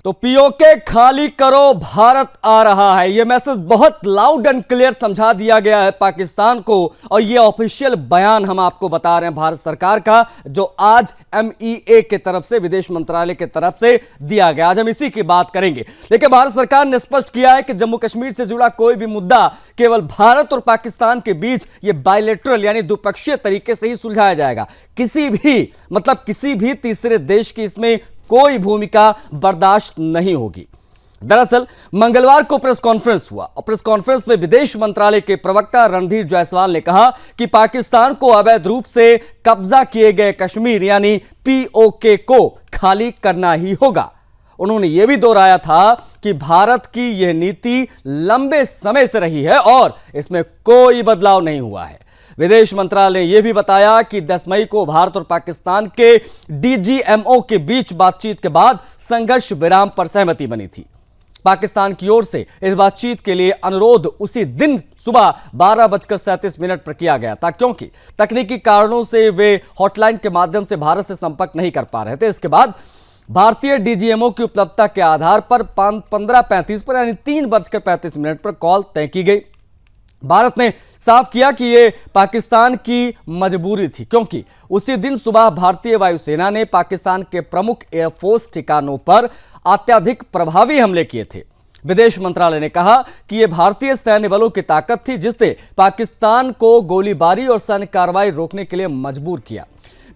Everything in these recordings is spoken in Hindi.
तो पीओके खाली करो, भारत आ रहा है। यह मैसेज बहुत लाउड एंड क्लियर समझा दिया गया है पाकिस्तान को, और यह ऑफिशियल बयान हम आपको बता रहे हैं भारत सरकार का, जो आज एमईए के तरफ से, विदेश मंत्रालय के तरफ से दिया गया। आज हम इसी की बात करेंगे। लेकिन भारत सरकार ने स्पष्ट किया है कि जम्मू कश्मीर से जुड़ा कोई भी मुद्दा केवल भारत और पाकिस्तान के बीच यह बायलैटरल यानी द्विपक्षीय तरीके से ही सुलझाया जाएगा। किसी भी तीसरे देश की इसमें कोई भूमिका बर्दाश्त नहीं होगी। दरअसल मंगलवार को प्रेस कॉन्फ्रेंस हुआ और प्रेस कॉन्फ्रेंस में विदेश मंत्रालय के प्रवक्ता रणधीर जायसवाल ने कहा कि पाकिस्तान को अवैध रूप से कब्जा किए गए कश्मीर यानी पीओके को खाली करना ही होगा। उन्होंने यह भी दोहराया था कि भारत की यह नीति लंबे समय से रही है और इसमें कोई बदलाव नहीं हुआ है। विदेश मंत्रालय ने यह भी बताया कि 10 मई को भारत और पाकिस्तान के डीजीएमओ के बीच बातचीत के बाद संघर्ष विराम पर सहमति बनी थी। पाकिस्तान की ओर से इस बातचीत के लिए अनुरोध उसी दिन सुबह 12:37 पर किया गया था, क्योंकि तकनीकी कारणों से वे हॉटलाइन के माध्यम से भारत से संपर्क नहीं कर पा रहे थे। इसके बाद भारतीय डीजीएमओ की उपलब्धता के आधार पर 15:35 पर यानी 3:35 पर कॉल तय की गई। भारत ने साफ किया कि यह पाकिस्तान की मजबूरी थी, क्योंकि उसी दिन सुबह भारतीय वायुसेना ने पाकिस्तान के प्रमुख एयरफोर्स ठिकानों पर अत्यधिक प्रभावी हमले किए थे। विदेश मंत्रालय ने कहा कि यह भारतीय सैन्य बलों की ताकत थी जिसने पाकिस्तान को गोलीबारी और सैन्य कार्रवाई रोकने के लिए मजबूर किया।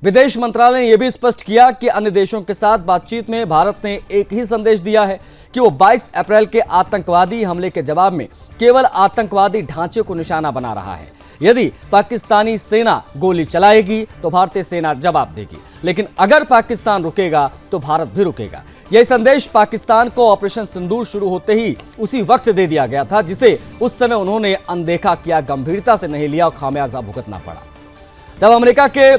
विदेश मंत्रालय ने यह भी स्पष्ट किया कि अन्य देशों के साथ बातचीत में भारत ने एक ही संदेश दिया है कि वो 22 अप्रैल के आतंकवादी हमले के जवाब में केवल आतंकवादी ढांचे को निशाना बना रहा है। यदि पाकिस्तानी सेना गोली चलाएगी तो भारतीय सेना जवाब देगी, लेकिन अगर पाकिस्तान रुकेगा तो भारत भी रुकेगा। यह संदेश पाकिस्तान को ऑपरेशन सिंदूर शुरू होते ही उसी वक्त दे दिया गया था, जिसे उस समय उन्होंने अनदेखा किया, गंभीरता से नहीं लिया और खामियाजा भुगतना पड़ा। जब अमेरिका के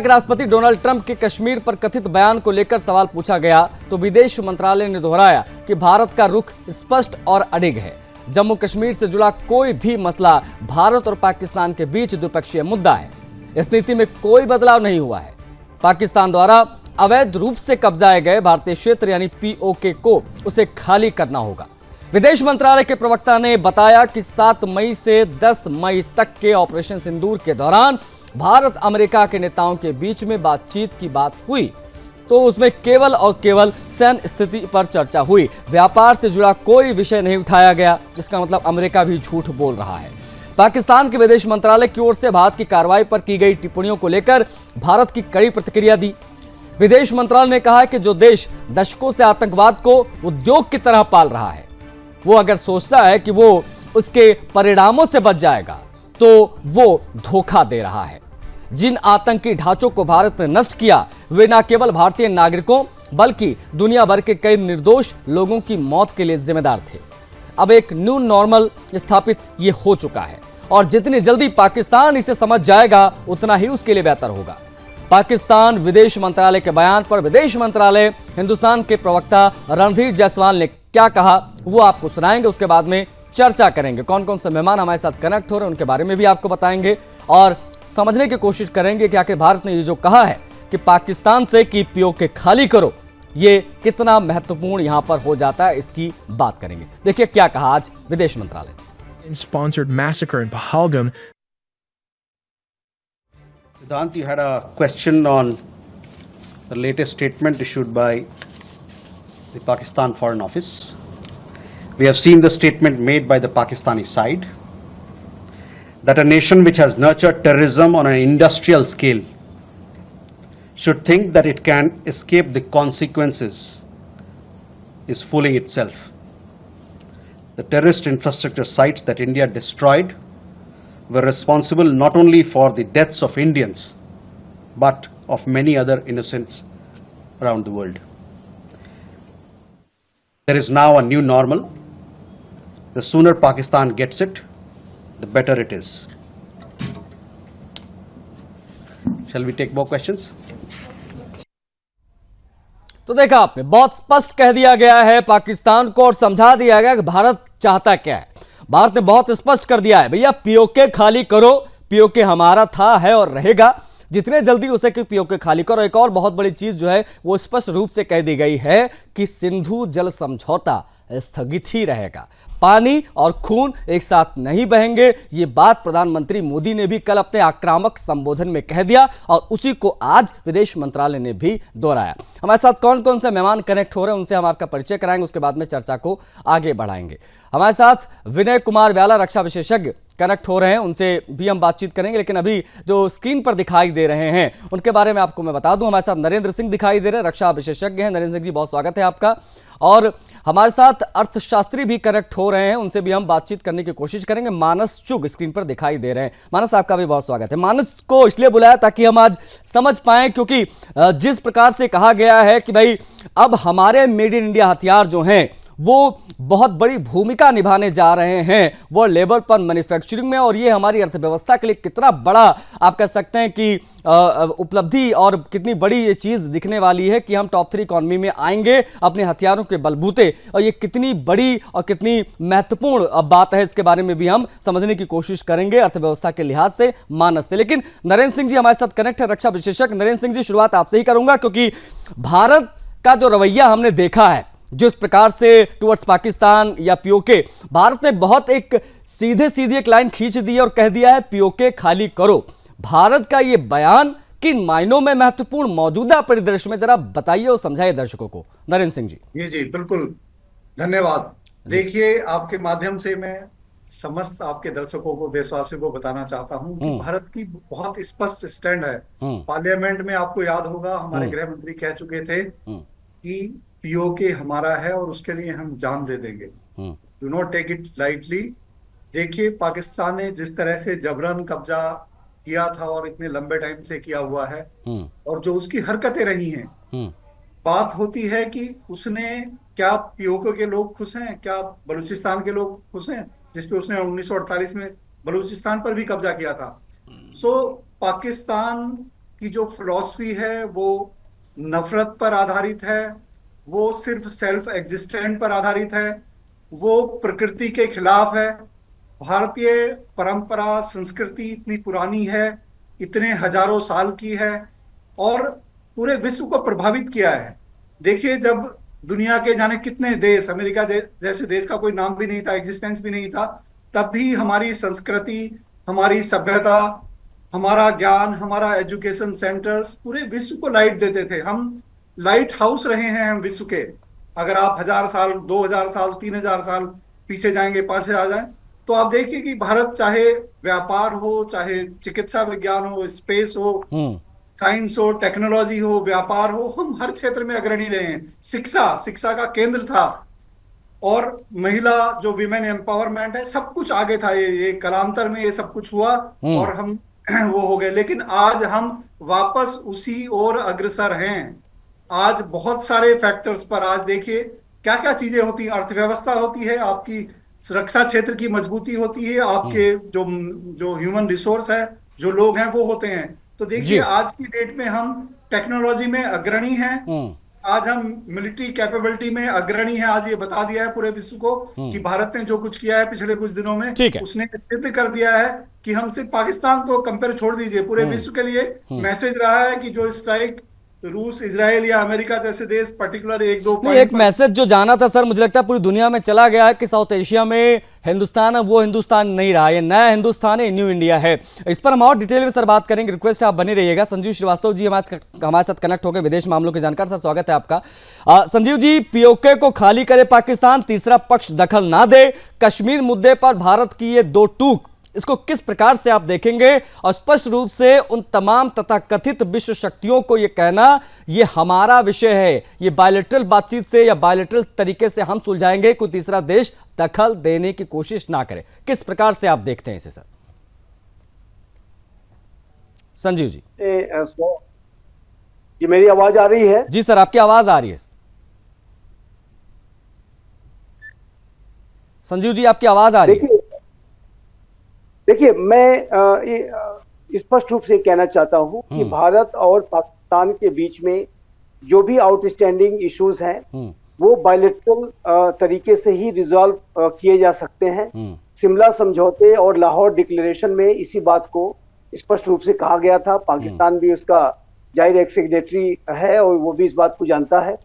राष्ट्रपति डोनाल्ड ट्रंप के कश्मीर पर कथित बयान को लेकर सवाल पूछा गया तो विदेश मंत्रालय ने दोहराया कि भारत का रुख स्पष्ट और अडिग है। जम्मू कश्मीर से जुड़ा कोई भी मसला भारत और पाकिस्तान के बीच द्विपक्षीय मुद्दा है। इस नीति में कोई बदलाव नहीं हुआ है। पाकिस्तान द्वारा अवैध रूप से कब्जाए गए भारतीय क्षेत्र यानी पीओके को उसे खाली करना होगा। विदेश मंत्रालय के प्रवक्ता ने बताया कि 7 मई से 10 मई तक के ऑपरेशन सिंदूर के दौरान भारत अमेरिका के नेताओं के बीच में बातचीत की बात हुई, तो उसमें केवल और केवल सैन्य स्थिति पर चर्चा हुई। व्यापार से जुड़ा कोई विषय नहीं उठाया गया। इसका मतलब अमेरिका भी झूठ बोल रहा है। पाकिस्तान के विदेश मंत्रालय की ओर से भारत की कार्रवाई पर की गई टिप्पणियों को लेकर भारत की कड़ी प्रतिक्रिया दी। विदेश मंत्रालय ने कहा कि जो देश दशकों से आतंकवाद को उद्योग की तरह पाल रहा है, वो अगर सोचता है कि वो उसके परिणामों से बच जाएगा तो वो धोखा दे रहा है। जिन आतंकी ढांचों को भारत ने नष्ट किया वे न केवल भारतीय नागरिकों बल्कि दुनिया भर के कई निर्दोष लोगों की मौत के लिए जिम्मेदार थे। अब एक न्यू नॉर्मल स्थापित ये हो चुका है और जितनी जल्दी पाकिस्तान इसे समझ जाएगा उतना ही उसके लिए बेहतर होगा। पाकिस्तान विदेश मंत्रालय के बयान पर विदेश मंत्रालय हिंदुस्तान के प्रवक्ता रणधीर जायसवाल ने क्या कहा वो आपको सुनाएंगे। उसके बाद में चर्चा करेंगे, कौन कौन से मेहमान हमारे साथ कनेक्ट हो रहे हैं उनके बारे में भी आपको बताएंगे और समझने की कोशिश करेंगे कि आखिर भारत ने ये जो कहा है कि पाकिस्तान से कि पीओके खाली करो, ये कितना महत्वपूर्ण यहां पर हो जाता है, इसकी बात करेंगे। देखिए क्या कहा आज विदेश मंत्रालय। Sponsored massacre in Pahalgam. Vedant, you had a question on the latest statement issued by the Pakistan Foreign Office. We have seen the statement made by the Pakistani side that a nation which has nurtured terrorism on an industrial scale should think that it can escape the consequences is fooling itself. The terrorist infrastructure sites that India destroyed were responsible not only for the deaths of Indians but of many other innocents around the world. There is now a new normal. The sooner Pakistan gets it, the better it is. Shall we take more questions? तो देखा आपने, बहुत स्पष्ट कह दिया गया है पाकिस्तान को और समझा दिया गया कि भारत चाहता क्या है। भारत ने बहुत स्पष्ट कर दिया है, भैया पीओके खाली करो, पीओके हमारा था, है और रहेगा। जितने जल्दी उसे कि पीओके खाली करो। एक और बहुत बड़ी चीज जो है वो स्पष्ट रूप से कह दी गई है कि सिंधु जल समझौता स्थगित ही रहेगा, पानी और खून एक साथ नहीं बहेंगे। ये बात प्रधानमंत्री मोदी ने भी कल अपने आक्रामक संबोधन में कह दिया और उसी को आज विदेश मंत्रालय ने भी दोहराया। हमारे साथ कौन कौन से मेहमान कनेक्ट हो रहे हैं उनसे हम आपका परिचय कराएंगे, उसके बाद में चर्चा को आगे बढ़ाएंगे। हमारे साथ विनय कुमार व्याला रक्षा विशेषज्ञ कनेक्ट हो रहे हैं, उनसे भी हम बातचीत करेंगे। लेकिन अभी जो स्क्रीन पर दिखाई दे रहे हैं उनके बारे में आपको मैं बता दूं, हमारे साथ नरेंद्र सिंह दिखाई दे रहे हैं, रक्षा विशेषज्ञ हैं। नरेंद्र सिंह जी, बहुत स्वागत है आपका। और हमारे साथ अर्थशास्त्री भी कनेक्ट हो रहे हैं, उनसे भी हम बातचीत करने की कोशिश करेंगे। मानस चुग स्क्रीन पर दिखाई दे रहे हैं। मानस, आपका भी बहुत स्वागत है। मानस को इसलिए बुलाया ताकि हम आज समझ पाएं, क्योंकि जिस प्रकार से कहा गया है कि भाई अब हमारे मेड इन इंडिया हथियार जो हैं वो बहुत बड़ी भूमिका निभाने जा रहे हैं वर्ल्ड लेवल पर मैन्युफैक्चरिंग में, और ये हमारी अर्थव्यवस्था के लिए कितना बड़ा आप कह सकते हैं कि उपलब्धि और कितनी बड़ी ये चीज दिखने वाली है कि हम टॉप 3 इकोनॉमी में आएंगे अपने हथियारों के बलबूते। और ये कितनी बड़ी और कितनी महत्वपूर्ण बात है, इसके बारे में भी हम समझने की कोशिश करेंगे अर्थव्यवस्था के लिहाज से, मानस से। लेकिन नरेंद्र सिंह जी हमारे साथ कनेक्ट है, रक्षा विशेषज्ञ। नरेंद्र सिंह जी, शुरुआत आपसे ही करूंगा, क्योंकि भारत का जो रवैया हमने देखा है जिस प्रकार से टुवर्ड्स पाकिस्तान या पीओके, भारत ने बहुत एक सीधे एक लाइन खींच दी और कह दिया है पीओके खाली करो। भारत का ये बयान किन मायनों में महत्वपूर्ण मौजूदा परिदृश्य में, जरा बताइए और समझाइए दर्शकों को। नरेंद्र सिंह जी। जी बिल्कुल, धन्यवाद। देखिए, आपके माध्यम से मैं समस्त आपके दर्शकों को, देशवासियों को बताना चाहता हूं कि भारत की बहुत स्पष्ट स्टैंड है। पार्लियामेंट में आपको याद होगा हमारे गृह मंत्री कह चुके थे कि पीओके हमारा है और उसके लिए हम जान दे देंगे। Do not take it lightly. देखिए, पाकिस्तान ने जिस तरह से जबरन कब्जा किया था और इतने लंबे टाइम से किया हुआ है, और जो उसकी हरकतें रही हैं, बात होती है कि उसने क्या पीओके के लोग खुश हैं, क्या बलूचिस्तान के लोग खुश हैं, जिसपे उसने 1948 में बलूचिस्तान पर भी कब्जा किया था। पाकिस्तान की जो फिलॉसफी है वो नफरत पर आधारित है, वो सिर्फ सेल्फ एग्जिस्टेंट पर आधारित है, वो प्रकृति के खिलाफ है। भारतीय परंपरा, संस्कृति इतनी पुरानी है, इतने हजारों साल की है और पूरे विश्व को प्रभावित किया है। देखिए, जब दुनिया के जाने कितने देश, अमेरिका जैसे देश का कोई नाम भी नहीं था, एग्जिस्टेंस भी नहीं था, तब भी हमारी संस्कृति, हमारी सभ्यता, हमारा ज्ञान, हमारा एजुकेशन सेंटर्स पूरे विश्व को लाइट देते थे। हम लाइट हाउस रहे हैं हम विश्व के। अगर आप 1000 साल, 2000 साल, 3000 साल पीछे जाएंगे, 5000 जाएं, तो आप देखिए कि भारत चाहे व्यापार हो, चाहे चिकित्सा विज्ञान हो, स्पेस हो, साइंस हो, टेक्नोलॉजी हो, व्यापार हो, हम हर क्षेत्र में अग्रणी रहे हैं। शिक्षा का केंद्र था, और महिला जो विमेन एम्पावरमेंट है, सब कुछ आगे था। ये कालांतर में ये सब कुछ हुआ और हम वो हो गए। लेकिन आज हम वापस उसी ओर अग्रसर हैं। आज बहुत सारे फैक्टर्स पर, आज देखिए क्या क्या चीजें होती हैं। अर्थव्यवस्था होती है, आपकी रक्षा क्षेत्र की मजबूती होती है, आपके जो ह्यूमन रिसोर्स है, जो लोग हैं वो होते हैं। तो देखिए, आज की डेट में हम टेक्नोलॉजी में अग्रणी हैं, आज हम मिलिट्री कैपेबिलिटी में अग्रणी हैं। आज ये बता दिया है पूरे विश्व को कि भारत ने जो कुछ किया है पिछले कुछ दिनों में, उसने सिद्ध कर दिया है कि हम सिर्फ पाकिस्तान तो कंपेयर छोड़ दीजिए, पूरे विश्व के लिए मैसेज रहा है कि जो स्ट्राइक रूस, इजराइल या अमेरिका जैसे देश पर्टिकुलर एक मैसेज जो जाना था सर, मुझे लगता है पूरी दुनिया में चला गया है कि साउथ एशिया में हिंदुस्तान है वो हिंदुस्तान नहीं रहा, ये नया हिंदुस्तान है, न्यू इंडिया है। इस पर हम और डिटेल में सर बात करेंगे। रिक्वेस्ट आप बने रहिएगा। संजीव श्रीवास्तव जी हमारे साथ कनेक्ट हो गए, विदेश मामलों के जानकार। सर, स्वागत है आपका। संजीव जी, पीओके को खाली करे पाकिस्तान, तीसरा पक्ष दखल ना दे, कश्मीर मुद्दे पर भारत की ये दो टूक, इसको किस प्रकार से आप देखेंगे? और स्पष्ट रूप से उन तमाम तथाकथित विश्व शक्तियों को यह कहना ये हमारा विषय है, ये बायलैटरल बातचीत से या बायलैटरल तरीके से हम सुलझाएंगे, कोई तीसरा देश दखल देने की कोशिश ना करे। किस प्रकार से आप देखते हैं इसे सर? संजीव जी। जी, मेरी आवाज आ रही है? जी सर, आपकी आवाज आ रही है। संजीव जी, आपकी आवाज आ रही है। देखिए, मैं स्पष्ट रूप से कहना चाहता हूं कि भारत और पाकिस्तान के बीच में जो भी आउटस्टैंडिंग इश्यूज हैं वो बायलैटरल तरीके से ही रिजॉल्व किए जा सकते हैं। शिमला समझौते और लाहौर डिक्लेरेशन में इसी बात को स्पष्ट रूप से कहा गया था। पाकिस्तान भी उसका जाहिर एक सेक्रेटरी है और वो भी इस बात को जानता है।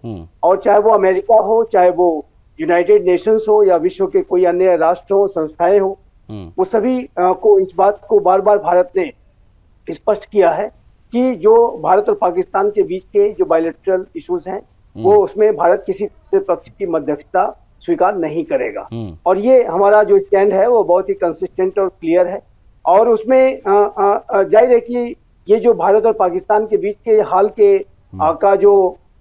और चाहे वो अमेरिका हो, चाहे वो यूनाइटेड नेशंस हो या विश्व के कोई अन्य राष्ट्र हो, संस्थाएं हो, वो सभी को इस बात को बार बार भारत ने स्पष्ट किया है कि जो भारत और पाकिस्तान के बीच के जो बायलैटरल इश्यूज हैं, वो उसमें भारत किसी पक्ष की मध्यस्थता स्वीकार नहीं करेगा। और ये हमारा जो स्टैंड है वो बहुत ही कंसिस्टेंट और क्लियर है। और उसमें जाहिर है कि ये जो भारत और पाकिस्तान के बीच के हाल के का जो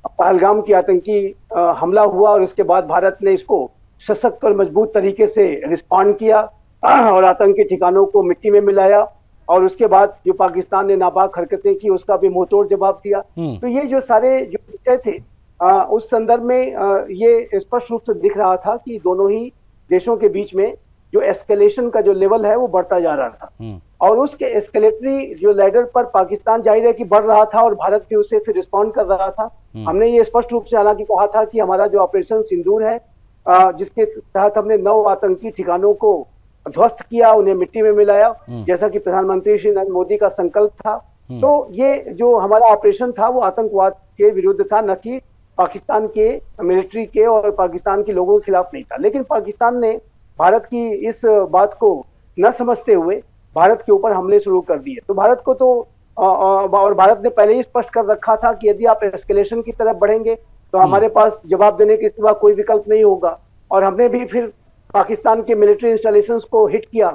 पहलगाम की आतंकी हमला हुआ और उसके बाद भारत ने इसको सशक्त और मजबूत तरीके से रिस्पॉन्ड किया और आतंकी ठिकानों को मिट्टी में मिलाया, और उसके बाद जो पाकिस्तान ने नापाक हरकतें की उसका भी मुंहतोड़ जवाब दिया। तो ये जो सारे जो विषय थे उस संदर्भ में ये स्पष्ट रूप से दिख रहा था कि दोनों ही देशों के बीच में जो एस्केलेशन का जो लेवल है वो बढ़ता जा रहा था। और उसके एस्केलेटरी जो लैडर पर पाकिस्तान जाहिर है कि बढ़ रहा था और भारत भी उसे फिर रिस्पॉन्ड कर रहा था। हमने ये स्पष्ट रूप से हालांकि कहा था कि हमारा जो ऑपरेशन सिंदूर है, जिसके तहत हमने 9 आतंकी ठिकानों को ध्वस्त किया, उन्हें मिट्टी में मिलाया, जैसा कि प्रधानमंत्री श्री नरेंद्र मोदी का संकल्प था। तो ये जो हमारा ऑपरेशन था वो आतंकवाद के विरुद्ध था, न कि पाकिस्तान के मिलिट्री के और पाकिस्तान के लोगों के खिलाफ नहीं था। लेकिन पाकिस्तान ने भारत की इस बात को न समझते हुए भारत के ऊपर हमले शुरू कर दिए। तो भारत को तो और भारत ने पहले ही स्पष्ट कर रखा था कि यदि आप एस्केलेशन की तरफ बढ़ेंगे तो हमारे पास जवाब देने के सिवा कोई विकल्प नहीं होगा। और हमने भी फिर पाकिस्तान के मिलिट्री इंस्टॉलेशंस को हिट किया।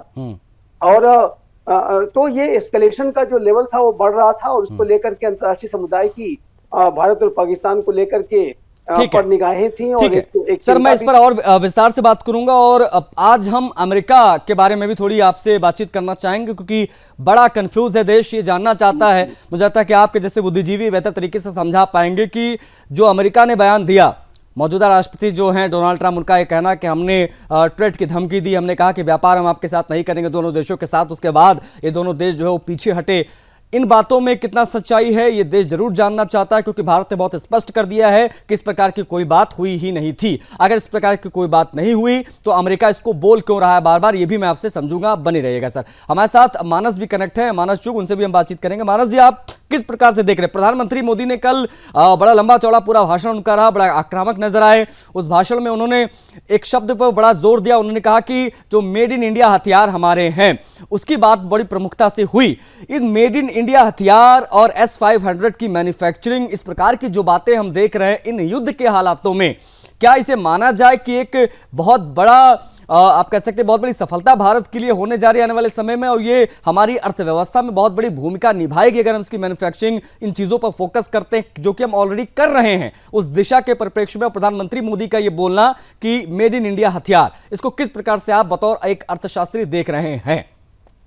और तो ये एस्केलेशन का जो लेवल था वो बढ़ रहा था और उसको लेकर के अंतर्राष्ट्रीय समुदाय की भारत और पाकिस्तान को लेकर के पर निगाहें थी। और एक सर, मैं इस पर और विस्तार से बात करूंगा और आज हम अमेरिका के बारे में भी थोड़ी आपसे बातचीत करना चाहेंगे, क्योंकि बड़ा कंफ्यूज है देश, ये जानना चाहता है। मुझे लगता है कि आपके जैसे बुद्धिजीवी बेहतर तरीके से समझा पाएंगे कि जो अमेरिका ने बयान दिया, मौजूदा राष्ट्रपति जो हैं डोनाल्ड ट्रंप, उनका ये कहना कि हमने ट्रेड की धमकी दी, हमने कहा कि व्यापार हम आपके साथ नहीं करेंगे दोनों देशों के साथ, उसके बाद ये दोनों देश जो है वो पीछे हटे। इन बातों में कितना सच्चाई है ये देश जरूर जानना चाहता है, क्योंकि भारत ने बहुत स्पष्ट कर दिया है कि इस प्रकार की कोई बात हुई ही नहीं थी। अगर इस प्रकार की कोई बात नहीं हुई तो अमेरिका इसको बोल क्यों रहा है बार बार, ये भी मैं आपसे समझूंगा, बने रहिएगा। सर, हमारे साथ मानस भी कनेक्ट है, मानस चुग, उनसे भी हम बातचीत करेंगे। मानस जी, आप किस प्रकार से देख रहे हैं? प्रधानमंत्री मोदी ने कल बड़ा लंबा चौड़ा पूरा भाषण उनका रहा, बड़ा आक्रामक नजर आए। उस भाषण में उन्होंने एक शब्द पर बड़ा जोर दिया, उन्होंने कहा कि जो मेड इन इंडिया हथियार हमारे हैं उसकी बात बड़ी प्रमुखता से हुई। इन मेड इन इंडिया हथियार और S-500 की मैन्युफैक्चरिंग, इस प्रकार की जो बातें हम देख रहे हैं इन युद्ध के हालातों में, क्या इसे माना जाए कि एक बहुत बड़ा आप कह सकते हैं बहुत बड़ी सफलता भारत के लिए होने जा रही है आने वाले समय में, और ये हमारी अर्थव्यवस्था में बहुत बड़ी भूमिका निभाएगी अगर हम इसकी मैन्युफैक्चरिंग, इन चीजों पर फोकस करते हैं जो कि हम ऑलरेडी कर रहे हैं उस दिशा के परिप्रेक्ष्य में? प्रधानमंत्री मोदी का ये बोलना कि मेड इन इंडिया हथियार, इसको किस प्रकार से आप बतौर एक अर्थशास्त्री देख रहे हैं?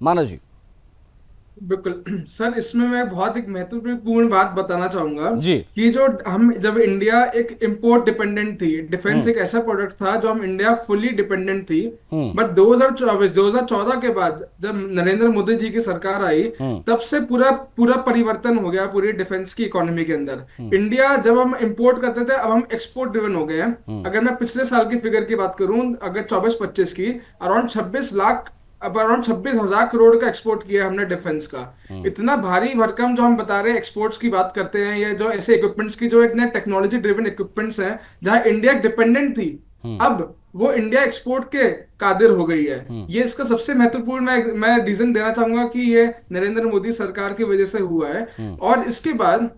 मानस जी। बिल्कुल सर, इसमें मैं बहुत एक महत्वपूर्ण बात बताना चाहूंगा जी कि जो हम जब इंडिया एक इंपोर्ट डिपेंडेंट थी, डिफेंस एक ऐसा प्रोडक्ट था जो हम इंडिया फुली डिपेंडेंट थी, बट 2014 के बाद जब नरेंद्र मोदी जी की सरकार आई तब से पूरा परिवर्तन हो गया पूरी डिफेंस की इकोनॉमी के अंदर। इंडिया जब हम इंपोर्ट करते थे अब हम एक्सपोर्ट ड्रिवन हो गए हैं। अगर मैं पिछले साल की फिगर की बात करूं, अगर 24-25 की अराउंड 26,000 करोड़ का एक्सपोर्ट किया हमने डिफेंस का। इतना भारी भरकम जो हम बता रहे हैं एक्सपोर्ट्स की बात करते हैं, ये जो ऐसे इक्विपमेंट्स की जो इतने टेक्नोलॉजी ड्रिवन इक्विपमेंट्स हैं जहां इंडिया डिपेंडेंट थी, अब वो इंडिया एक्सपोर्ट के कादिर हो गई है। ये इसका सबसे महत्वपूर्ण मैं रीजन देना चाहूंगा कि ये नरेंद्र मोदी सरकार की वजह से हुआ है। और इसके बाद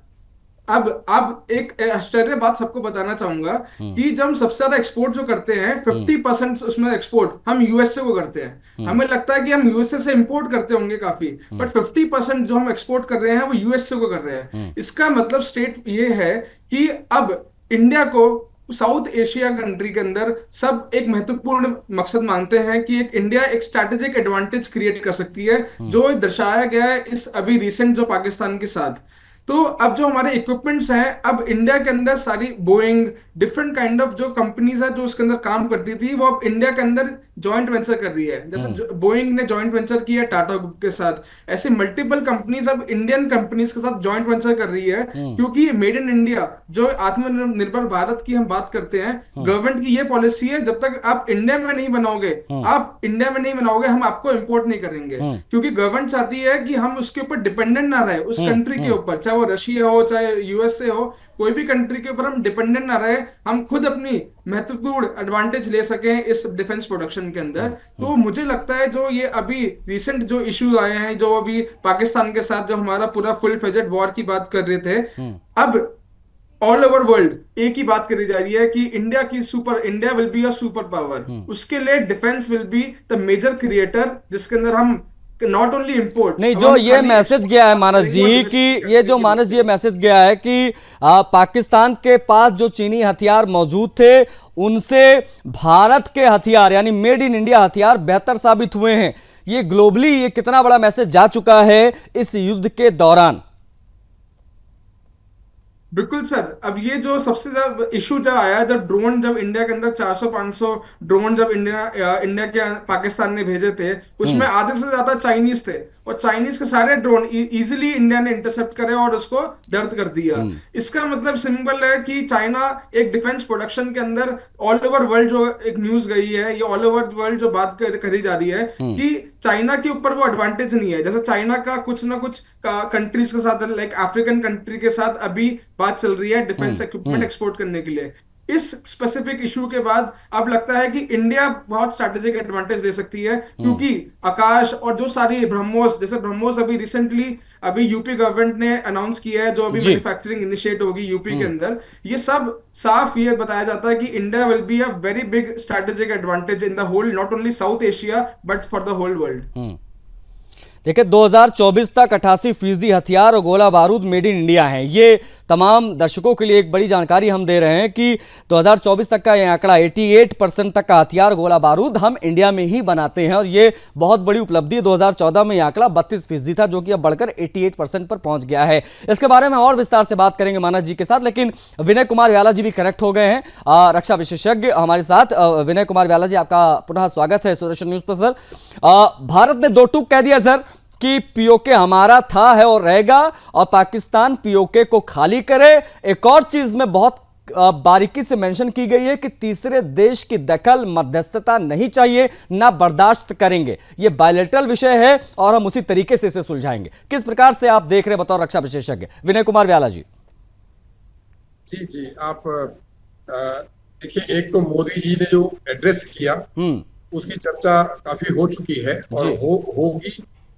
अब एक आश्चर्य बात सबको बताना चाहूंगा कि जब हम सबसे ज्यादा एक्सपोर्ट जो करते हैं 50% उसमें एक्सपोर्ट हम यूएसए को करते हैं। हमें लगता है कि हम यूएसए से इंपोर्ट करते होंगे काफी, बट 50% जो हम एक्सपोर्ट कर रहे हैं वो यूएसए को कर रहे हैं। इसका मतलब स्टेट ये है कि अब इंडिया को साउथ एशिया कंट्री के अंदर सब एक महत्वपूर्ण मकसद मानते हैं कि एक इंडिया एक स्ट्रैटेजिक एडवांटेज क्रिएट कर सकती है, जो दर्शाया गया है इस अभी रिसेंट जो पाकिस्तान के साथ। तो अब जो हमारे इक्विपमेंट्स हैं, अब इंडिया के अंदर सारी बोइंग डिफरेंट काइंड ऑफ जो कंपनीज है जो उसके अंदर काम करती थी, वो अब इंडिया के अंदर जॉइंट वेंचर कर रही है, जैसे बोइंग ने जॉइंट वेंचर किया टाटा ग्रुप के साथ, ऐसे मल्टीपल कंपनीज अब इंडियन कंपनीज के साथ जॉइंट वेंचर कर रही है, क्योंकि मेड इन इंडिया जो आत्मनिर्भर भारत की हम बात करते हैं, गवर्नमेंट की ये पॉलिसी है जब तक आप इंडिया में नहीं बनाओगे, हम आपको इंपोर्ट नहीं करेंगे, क्योंकि गवर्नमेंट चाहती है कि हम उसके ऊपर डिपेंडेंट ना रहे, उस कंट्री के ऊपर, चाहे वो रशिया हो चाहे यूएसए हो, कोई भी कंट्री के ऊपर हम डिपेंडेंट ना रहे, हम खुद अपनी महत्वपूर्ण एडवांटेज ले सकें इस डिफेंस प्रोडक्शन के अंदर। तो मुझे लगता है जो ये अभी रिसेंट जो इश्यूज आए हैं, जो अभी पाकिस्तान के साथ जो हमारा पूरा फुल फ्लेजेड वॉर की बात कर रहे थे, अब ऑल ओवर वर्ल्ड एक ही बात करी जा रही है कि India will be a super power, उसके लिए defence will be the major creator, जिसके अंदर हम नॉट ओनली इंपोर्ट नहीं, जो ये मैसेज गया है मानस जी कि ये जो मानस जी ये मैसेज गया है कि पाकिस्तान के पास जो चीनी हथियार मौजूद थे उनसे भारत के हथियार यानी मेड इन इंडिया हथियार बेहतर साबित हुए हैं, ये ग्लोबली ये कितना बड़ा मैसेज जा चुका है इस युद्ध के दौरान? बिल्कुल सर, अब ये जो सबसे ज्यादा इशू जब आया, जब इंडिया के अंदर 400-500 ड्रोन जब इंडिया के पाकिस्तान ने भेजे थे, उसमें आधे से ज्यादा चाइनीज थे, और चाइनीज के सारे ड्रोन इजीली इंडिया ने इंटरसेप्ट करे और उसको दर्द कर दिया। इसका मतलब सिंबल है कि चाइना एक डिफेंस प्रोडक्शन के अंदर ऑल ओवर वर्ल्ड, जो एक न्यूज गई है, ये ऑल ओवर वर्ल्ड जो बात करी जा रही है कि चाइना के ऊपर वो एडवांटेज नहीं है, जैसे चाइना का कुछ ना कुछ कंट्रीज के साथ, लाइक अफ्रीकन कंट्री के साथ अभी बात चल रही है डिफेंस इक्विपमेंट एक्सपोर्ट करने के लिए। इस स्पेसिफिक इशू के बाद अब लगता है कि इंडिया बहुत स्ट्रैटेजिक एडवांटेज ले सकती है, क्योंकि आकाश और जो सारी ब्रह्मोस, जैसे ब्रह्मोस अभी रिसेंटली यूपी गवर्नमेंट ने अनाउंस किया है, जो अभी मैन्युफैक्चरिंग इनिशिएट होगी यूपी के अंदर, ये सब साफ ये बताया जाता है कि India will be a very big strategic advantage in the whole, not only South Asia but for the whole world. देखिए 2024 तक 88% हथियार और गोला बारूद मेड इन इंडिया हैं। ये तमाम दर्शकों के लिए एक बड़ी जानकारी हम दे रहे हैं कि 2024 तक का ये आंकड़ा 88% तक का हथियार गोला बारूद हम इंडिया में ही बनाते हैं, और ये बहुत बड़ी उपलब्धि है। 2014 में ये आंकड़ा 32% था, जो कि अब बढ़कर 88% पर पहुंच गया है। इसके बारे में और विस्तार से बात करेंगे मानस जी के साथ, लेकिन विनय कुमार व्याला जी भी कनेक्ट हो गए हैं, रक्षा विशेषज्ञ हमारे साथ। विनय कुमार व्याला जी, आपका पुनः स्वागत है सुदर्शन न्यूज पर। सर, भारत ने दो टूक कह दिया सर कि पीओके हमारा था, है और रहेगा, और पाकिस्तान पीओके को खाली करे। एक और चीज में बहुत बारीकी से मेंशन की गई है कि तीसरे देश की दखल मध्यस्थता नहीं चाहिए, ना बर्दाश्त करेंगे। ये बायलैटरल विषय है और हम उसी तरीके से इसे सुलझाएंगे। किस प्रकार से आप देख रहे हैं बतौर रक्षा विशेषज्ञ विनय कुमार व्याला जी? जी, आप देखिए, एक तो मोदी जी ने जो एड्रेस किया उसकी चर्चा काफी हो चुकी है और होगी,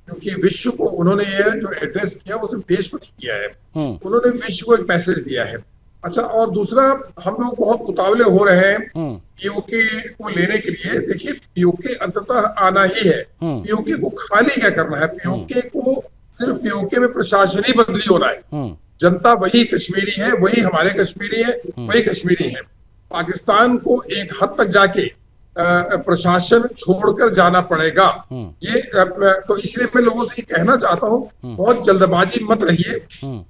क्योंकि विश्व को उन्होंने ये जो एड्रेस किया वो सिर्फ देश को नहीं किया है, उन्होंने विश्व को एक मैसेज दिया है। अच्छा, और दूसरा, हम लोग बहुत उतावले हो रहे हैं पीओके को लेने के लिए। देखिए, पीओके अंततः आना ही है, पीओके को खाली क्या करना है? पीओके को सिर्फ पीओके में प्रशासनिक बदली होना है। जनता वही कश्मीरी है, वही हमारे कश्मीरी है, वही कश्मीरी है। पाकिस्तान को एक हद तक जाके प्रशासन छोड़कर जाना पड़ेगा। ये तो इसलिए मैं लोगों से ये कहना चाहता हूँ, बहुत जल्दबाजी मत रहिए।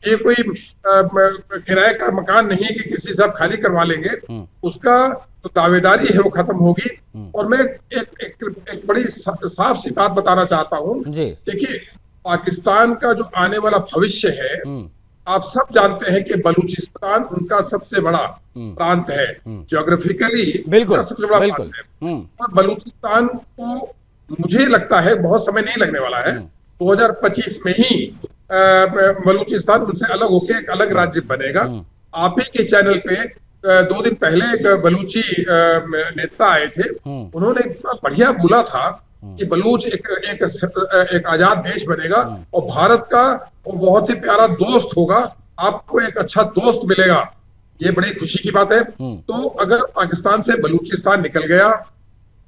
ये कोई किराए का मकान नहीं है कि किसी से आप खाली करवा लेंगे, उसका जो दावेदारी है वो खत्म होगी। और मैं एक बड़ी साफ सी बात बताना चाहता हूँ। देखिए, पाकिस्तान का जो आने वाला भविष्य है, आप सब जानते हैं कि बलूचिस्तान उनका सबसे बड़ा प्रांत है, ज्योग्राफिकली बिल्कुल सबसे बड़ा प्रांत है। और बलूचिस्तान को मुझे लगता है बहुत समय नहीं लगने वाला है, 2025 में ही बलूचिस्तान उनसे अलग होकर एक अलग राज्य बनेगा। आप ही के चैनल पे 2 दिन पहले एक बलूची नेता आए थे, उन्होंने इतना बढ़िया बोला था कि बलूच एक आजाद देश बनेगा और भारत का वो बहुत ही प्यारा दोस्त होगा, आपको एक अच्छा दोस्त मिलेगा। ये बड़ी खुशी की बात है। तो अगर पाकिस्तान से बलूचिस्तान निकल गया,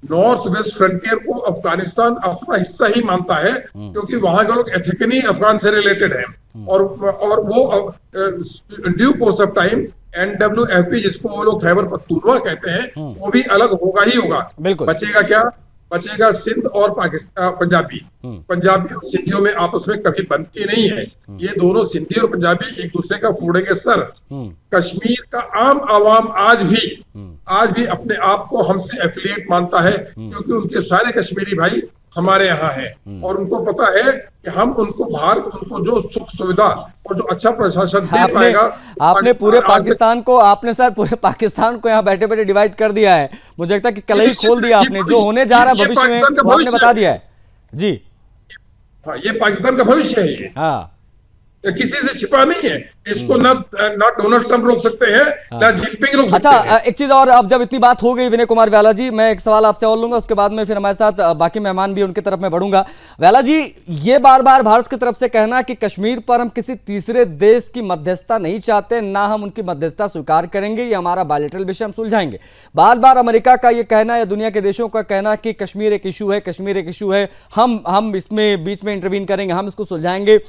नॉर्थ वेस्ट फ्रंटियर को अफगानिस्तान अपना हिस्सा ही मानता है, क्योंकि वहां के लोग एथिकली अफगान से रिलेटेड हैं, और वो due course of time NWFP, जिसको वो लोग खैबर पख्तूनख्वा कहते हैं, वो भी अलग होगा ही होगा। बचेगा क्या? बचेगा सिंध और पाकिस्तान। पंजाबी और सिंधियों में आपस में कभी बनती नहीं है, ये दोनों सिंधी और पंजाबी एक दूसरे का फोड़ेंगे सर। कश्मीर का आम आवाम आज भी आज भी अपने आप को हमसे एफिलिएट मानता है, क्योंकि उनके सारे कश्मीरी भाई हमारे यहाँ हैं और उनको पता है कि हम उनको भारत उनको जो सुख सुविधा और जो अच्छा प्रशासन दे आपने पाएगा। आपने पूरे पाकिस्तान को, आपने सर पूरे पाकिस्तान को यहाँ बैठे बैठे डिवाइड कर दिया है। मुझे लगता है कि कल ही खोल दिया आपने, जो होने जा रहा है भविष्य में वो आपने बता दिया है जी। हाँ, ये पाकिस्तान का भविष्य है, ये हाँ किसी से छिपा नहीं है। इसको ना डोनाल्ड ट्रंप रोक सकते हैं, ना जिनपिंग रोक सकते अच्छा, हैं। एक चीज और, अब जब इतनी बात हो गई विनय कुमार व्याला जी, मैं एक सवाल आपसे और लूंगा, उसके बाद में फिर हमारे साथ बाकी मेहमान भी उनकी तरफ में बढ़ूंगा। व्याला जी, ये बार बार भारत की तरफ से कहना कि कश्मीर पर हम किसी तीसरे देश की मध्यस्थता नहीं चाहते, ना हम उनकी मध्यस्थता स्वीकार करेंगे, ये हमारा बायलैटरल विषय, हम सुलझाएंगे। बार बार अमेरिका का ये कहना या दुनिया के देशों का कहना कि कश्मीर एक इशू है, कश्मीर एक इशू है, हम इसमें बीच में इंटरवीन करेंगे, हम इसको सुलझाएंगे।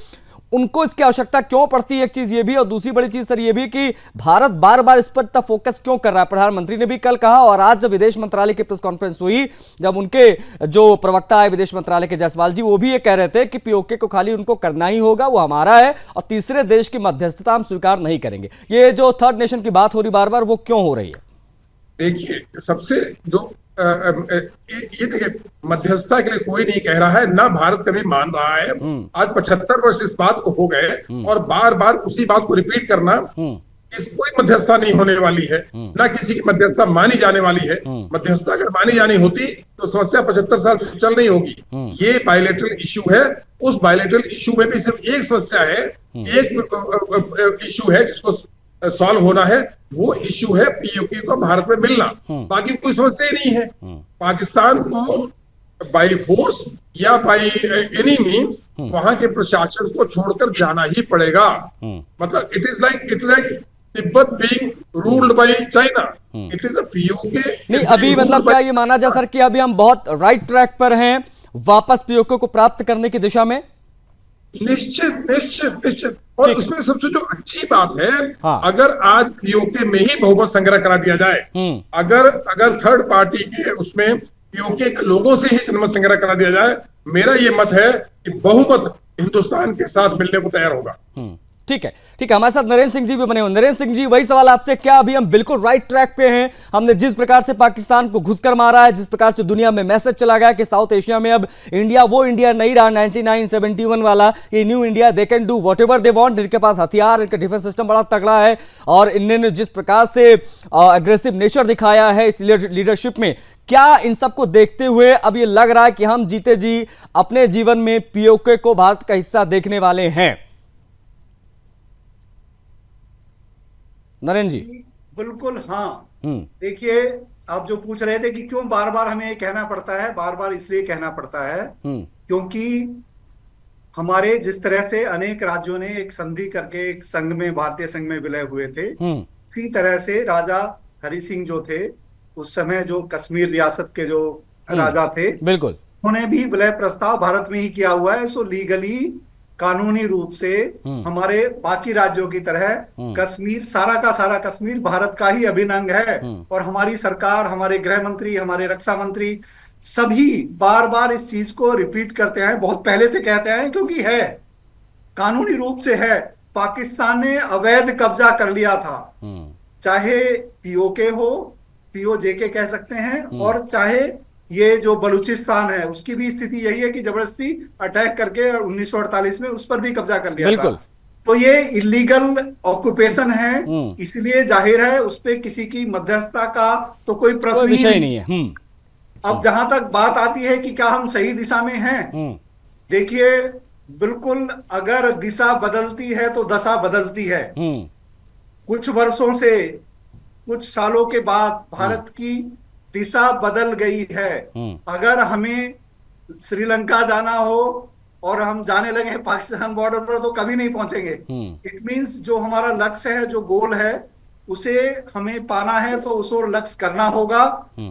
उनको इसकी आवश्यकता क्यों पड़ती है, एक चीज ये भी, और दूसरी बड़ी चीज सर ये भी कि भारत बार बार इस पर इतना फोकस क्यों कर रहा है। प्रधानमंत्री ने भी कल कहा, और आज जब विदेश मंत्रालय की प्रेस कॉन्फ्रेंस हुई, जब उनके जो प्रवक्ता है विदेश मंत्रालय के जायसवाल जी, वो भी ये कह रहे थे कि पीओके को खाली उनको करना ही होगा, वो हमारा है, और तीसरे देश की मध्यस्थता हम स्वीकार नहीं करेंगे। ये जो थर्ड नेशन की बात हो रही बार बार, वो क्यों हो रही है? देखिए, सबसे जो ये देखिए, मध्यस्थता के लिए कोई नहीं कह रहा है, ना भारत कभी मान रहा है। आज 75 वर्ष इस बात को हो गए और बार बार उसी बात को रिपीट करना, इस कोई मध्यस्थता नहीं होने वाली है, ना किसी की मध्यस्थता मानी जाने वाली है। मध्यस्थता अगर मानी जानी होती तो समस्या 75 साल से चल रही होगी। ये बायलैटरल इशू है, उस बायलैटरल इशू में भी सिर्फ एक समस्या है, एक इशू है जिसको सॉल्व होना है, वो इशू है पीओके को भारत में मिलना। बाकी कोई समस्या ही नहीं है। पाकिस्तान को बाई फोर्स या बाई एनी मीन्स वहां के प्रशासन को छोड़कर जाना ही पड़ेगा। मतलब it is like Tibet being ruled by China, it is a PoK. नहीं, अभी मतलब क्या ये माना जा सर कि अभी हम बहुत राइट ट्रैक पर हैं वापस पीओके को प्राप्त करने की दिशा में? निश्चित निश्चित निश्चित। और उसमें सबसे जो अच्छी बात है, हाँ। अगर आज पीओके में ही बहुमत संग्रह करा दिया जाए, अगर थर्ड पार्टी के उसमें पीओके के लोगों से ही जनमत संग्रह करा दिया जाए, मेरा ये मत है कि बहुमत हिंदुस्तान के साथ मिलने को तैयार होगा। ठीक है, ठीक है। हमारे साथ नरेंद्र सिंह जी भी बने हुए। नरेंद्र सिंह जी, वही सवाल आपसे, क्या अभी हम बिल्कुल राइट ट्रैक पे हैं? हमने जिस प्रकार से पाकिस्तान को घुसकर मारा है, जिस प्रकार से दुनिया में मैसेज चला गया कि साउथ एशिया में अब इंडिया वो इंडिया नहीं रहा 1971 वाला, ये new India, they can do what ever they want, इनके पास हथियार, इनका डिफेंस सिस्टम बड़ा तगड़ा है, और इन्होंने जिस प्रकार से अग्रेसिव नेचर दिखाया है इस लीडरशिप में, क्या इन सबको देखते हुए अब ये लग रहा है कि हम जीते जी अपने जीवन में पीओके को भारत का हिस्सा देखने वाले हैं? नरेंद्र जी। बिल्कुल हाँ। देखिए, आप जो पूछ रहे थे कि क्यों बार बार हमें ये कहना पड़ता है, बार बार इसलिए कहना पड़ता है क्योंकि हमारे जिस तरह से अनेक राज्यों ने एक संधि करके एक संघ में, भारतीय संघ में विलय हुए थे, उसी तरह से राजा हरि सिंह जो थे उस समय, जो कश्मीर रियासत के जो राजा थे, बिल्कुल, उन्होंने भी विलय प्रस्ताव भारत में ही किया हुआ है। सो लीगली, कानूनी रूप से हमारे बाकी राज्यों की तरह कश्मीर, सारा का सारा कश्मीर भारत का ही अभिन्न अंग है। और हमारी सरकार, हमारे गृह मंत्री, हमारे रक्षा मंत्री सभी बार बार इस चीज को रिपीट करते हैं, बहुत पहले से कहते हैं, क्योंकि है, कानूनी रूप से है। पाकिस्तान ने अवैध कब्जा कर लिया था, चाहे पीओके हो, पीओजेके कह सकते हैं, और चाहे ये जो बलूचिस्तान है उसकी भी स्थिति यही है कि जबरदस्ती अटैक करके 1948 में उस पर भी कब्जा कर लिया था। तो ये इलीगल ऑक्यूपेशन है, इसलिए जाहिर है उस पे किसी की मध्यस्थता का तो कोई प्रश्न ही नहीं है। अब जहां तक बात आती है कि क्या हम सही दिशा में हैं, देखिए बिल्कुल, अगर दिशा बदलती है तो दशा बदलती है। कुछ वर्षों से, कुछ सालों के बाद भारत की दिशा बदल गई है। अगर हमें श्रीलंका जाना हो और हम जाने लगे पाकिस्तान बॉर्डर पर, तो कभी नहीं पहुंचेंगे। इट मींस जो हमारा लक्ष्य है, जो गोल है, उसे हमें पाना है तो उस ओर लक्ष्य करना होगा।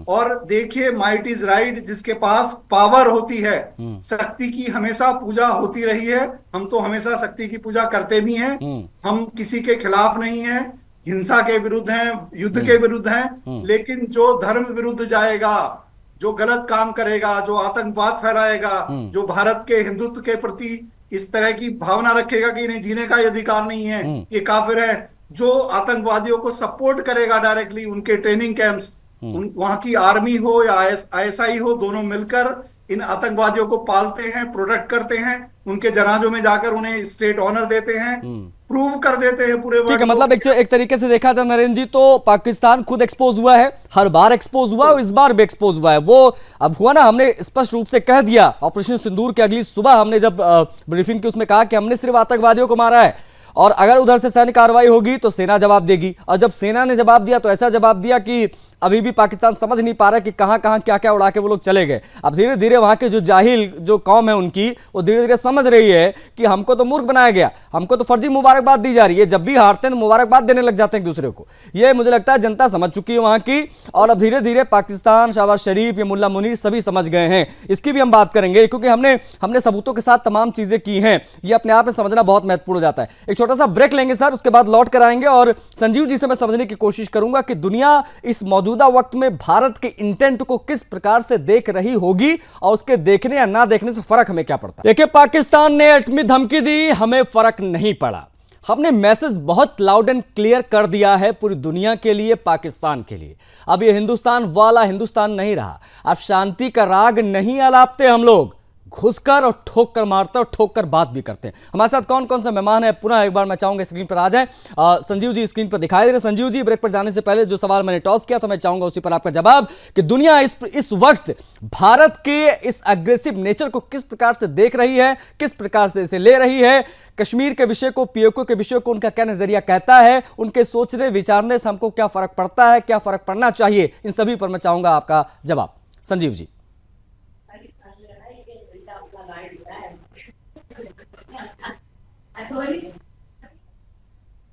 और देखिए, माइट इज राइट, जिसके पास पावर होती है, शक्ति की हमेशा पूजा होती रही है। हम तो हमेशा शक्ति की पूजा करते भी हैं। हम किसी के खिलाफ नहीं हैं, हिंसा के विरुद्ध हैं, युद्ध के विरुद्ध हैं, लेकिन जो धर्म विरुद्ध जाएगा, जो गलत काम करेगा, जो आतंकवाद फैलाएगा, जो भारत के हिंदुत्व के प्रति इस तरह की भावना रखेगा कि इन्हें जीने का अधिकार नहीं है, ये काफिर है, जो आतंकवादियों को सपोर्ट करेगा डायरेक्टली, उनके ट्रेनिंग कैंप्स, वहां की आर्मी हो या आईएसआई हो, दोनों मिलकर इन आतंकवादियों को पालते हैं, प्रोटेक्ट करते हैं, उनके जनाजों में जाकर उन्हें स्टेट ऑनर देते हैं, प्रूव कर देते हैं पूरे ठीक है, वर्ल्ड मतलब को। एक तरीके से देखा जाए नरेंद्र जी, तो पाकिस्तान खुद एक्सपोज हुआ है, हर बार एक्सपोज हुआ है, इस बार भी एक्सपोज हुआ है। वो अब हुआ ना, हमने स्पष्ट रूप से कह दिया ऑपरेशन सिंदूर के अगली सुबह, हमने जब ब्रीफिंग की उसमें कहा कि हमने सिर्फ आतंकवादियों को मारा है, और अगर उधर से सैन्य कार्रवाई होगी तो सेना जवाब देगी। और जब सेना ने जवाब दिया तो ऐसा जवाब दिया कि अभी भी पाकिस्तान समझ नहीं पा रहा कि कहां कहां क्या क्या उड़ा के वो लोग चले गए। अब धीरे धीरे वहां के जो जाहिल जो कौम है उनकी, वो धीरे धीरे समझ रही है कि हमको तो मूर्ख बनाया गया, हमको तो फर्जी मुबारकबाद दी जा रही है, जब भी हारते हैं मुबारकबाद देने लग जाते हैं एक दूसरे को। ये मुझे लगता है जनता समझ चुकी है वहां की, और अब धीरे धीरे पाकिस्तान, शहबाज शरीफ, ये मुल्ला मुनीर सभी समझ गए हैं। इसकी भी हम बात करेंगे, क्योंकि हमने सबूतों के साथ तमाम चीजें की हैं। ये अपने आप में समझना बहुत महत्वपूर्ण हो जाता है। एक छोटा सा ब्रेक लेंगे सर, उसके बाद लौट कर आएंगे और संजीव जी से मैं समझने की कोशिश करूंगा कि दुनिया इस मौजूदा वक्त में भारत के इंटेंट को किस प्रकार से देख रही होगी, और उसके देखने या ना देखने से फर्क हमें क्या पड़ता है। देखिए, पाकिस्तान ने एटमी धमकी दी, हमें फर्क नहीं पड़ा। हमने मैसेज बहुत लाउड एंड क्लियर कर दिया है पूरी दुनिया के लिए, पाकिस्तान के लिए। अब ये हिंदुस्तान वाला हिंदुस्तान नहीं रहा। अब शांति का राग नहीं अलापते हम लोग, घुसकर और ठोक कर मारते और ठोक कर बात भी करते हैं। हमारे साथ कौन कौन सा मेहमान है, पुनः एक बार मैं चाहूंगा स्क्रीन पर आ जाए। संजीव जी स्क्रीन पर दिखाई दे रहे। संजीव जी, ब्रेक पर जाने से पहले जो सवाल मैंने टॉस किया था, मैं चाहूंगा उसी पर आपका जवाब कि दुनिया इस वक्त भारत के इस अग्रेसिव नेचर को किस प्रकार से देख रही है, किस प्रकार से इसे ले रही है। कश्मीर के विषय को, पीओके के विषय को उनका क्या नजरिया कहता है, उनके सोचने विचारने से हमको क्या फर्क पड़ता है, क्या फर्क पड़ना चाहिए, इन सभी पर मैं चाहूंगा आपका जवाब। संजीव जी।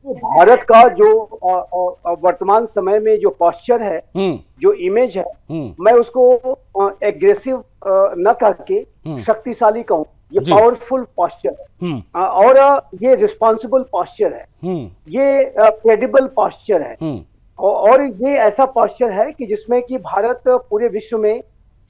भारत का जो वर्तमान समय में जो पोस्चर है, जो इमेज है, मैं उसको एग्रेसिव न करके शक्तिशाली कहूं। ये पावरफुल पोस्चर है, और ये रिस्पॉन्सिबल पोस्चर है, ये क्रेडिबल पोस्चर है, और ये ऐसा पोस्चर है कि जिसमें कि भारत पूरे विश्व में